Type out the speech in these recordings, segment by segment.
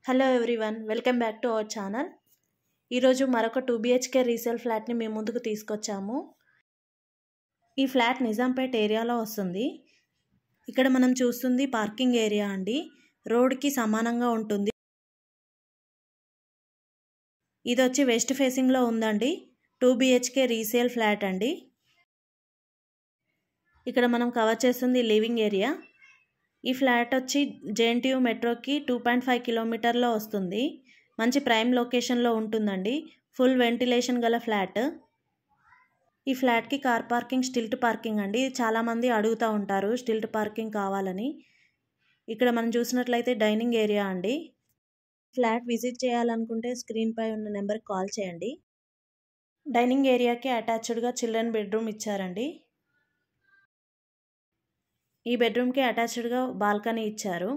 Hello everyone, welcome back to our channel. ఈరోజు మరొక 2 BHK resale ఫ్లాట్ని మేము ముందుకు తీసుకొచ్చాము. ఈ ఫ్లాట్ నిజాంపేట్ ఏరియాలో వస్తుంది. ఇక్కడ మనం చూస్తుంది పార్కింగ్ ఏరియా అండి. రోడ్కి సమానంగా ఉంటుంది. ఇది వచ్చి వెస్ట్ ఫేసింగ్లో ఉందండి. 2 BHK రీసేల్ ఫ్లాట్ అండి. ఇక్కడ మనం కవర్ చేస్తుంది లివింగ్ ఏరియా. ఈ ఫ్లాట్ వచ్చి JNTU మెట్రోకి 2.5 కిలోమీటర్లో వస్తుంది. మంచి ప్రైమ్ లొకేషన్లో ఉంటుందండి. ఫుల్ వెంటిలేషన్ గల ఫ్లాట్. ఈ ఫ్లాట్కి కార్ పార్కింగ్, స్టిల్ట్ పార్కింగ్ అండి. చాలామంది అడుగుతూ ఉంటారు స్టిల్ట్ పార్కింగ్ కావాలని. ఇక్కడ మనం చూసినట్లయితే డైనింగ్ ఏరియా అండి. ఫ్లాట్ విజిట్ చేయాలనుకుంటే స్క్రీన్పై ఉన్న నెంబర్కి కాల్ చేయండి. డైనింగ్ ఏరియాకి అటాచ్డ్గా చిల్డ్రన్ బెడ్రూమ్ ఇచ్చారండి. ఈ బెడ్రూమ్కి అటాచ్డ్గా బాల్కనీ ఇచ్చారు.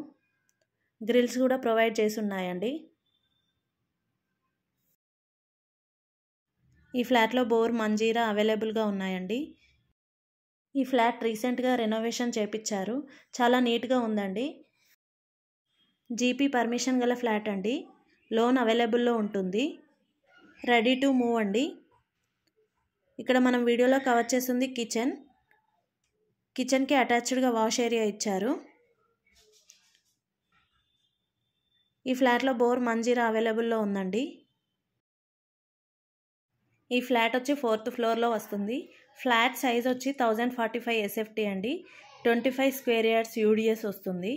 గ్రిల్స్ కూడా ప్రొవైడ్ చేసి ఉన్నాయండి. ఈ ఫ్లాట్లో బోర్, మంజీరా అవైలబుల్గా ఉన్నాయండి. ఈ ఫ్లాట్ రీసెంట్గా రెనోవేషన్ చేపించారు. చాలా నీట్గా ఉందండి. జీపీ పర్మిషన్ గల ఫ్లాట్ అండి. లోన్ అవైలబుల్లో ఉంటుంది. రెడీ టు మూవ్ అండి. ఇక్కడ మనం వీడియోలో కవర్ చేస్తుంది కిచెన్కి అటాచ్డ్గా వాష్ ఏరియా ఇచ్చారు. ఈ ఫ్లాట్లో బోర్, మంజీరా అవైలబుల్లో ఉందండి. ఈ ఫ్లాట్ వచ్చి 4th ఫ్లోర్లో వస్తుంది. ఫ్లాట్ సైజ్ వచ్చి 1045 SFT అండి. 25 స్క్వేర్ యార్డ్స్ UDS వస్తుంది.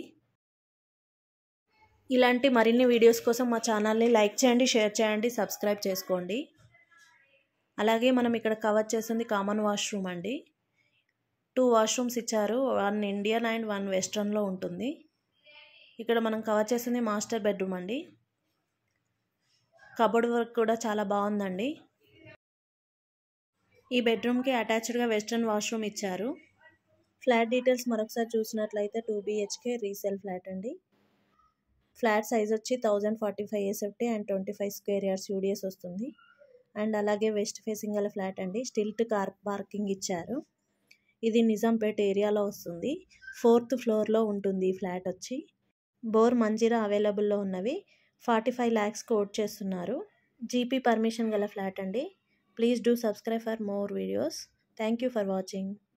ఇలాంటి మరిన్ని వీడియోస్ కోసం మా ఛానల్ని లైక్ చేయండి, షేర్ చేయండి, సబ్స్క్రైబ్ చేసుకోండి. అలాగే మనం ఇక్కడ కవర్ చేస్తుంది కామన్ వాష్రూమ్ అండి. 2 వాష్రూమ్స్ ఇచ్చారు. 1 ఇండియన్ అండ్ 1 వెస్ట్రన్లో ఉంటుంది. ఇక్కడ మనం కవర్ చేస్తుంది మాస్టర్ బెడ్రూమ్ అండి. కబోర్డ్ వర్క్ కూడా చాలా బాగుందండి. ఈ బెడ్రూమ్కి అటాచ్డ్గా వెస్ట్రన్ వాష్రూమ్ ఇచ్చారు. ఫ్లాట్ డీటెయిల్స్ మరొకసారి చూసినట్లయితే 2 BHK రీసేల్ ఫ్లాట్ అండి. ఫ్లాట్ సైజ్ వచ్చి 1045 SFT and 25 square yards UDS వస్తుంది. అండ్ అలాగే వెస్ట్ ఫేసింగ్ గల ఫ్లాట్ అండి. స్టిల్ట్ కార్ పార్కింగ్ ఇచ్చారు. ఇది నిజాంపేట్ ఏరియాలో వస్తుంది. 4th ఫ్లోర్లో ఉంటుంది ఈ ఫ్లాట్ వచ్చి. బోర్, మంజీరా అవైలబుల్లో ఉన్నవి. 45 lakhs కోట్ చేస్తున్నారు. జీపీ పర్మిషన్ గల ఫ్లాట్ అండి. Please do subscribe for more videos. Thank you for watching.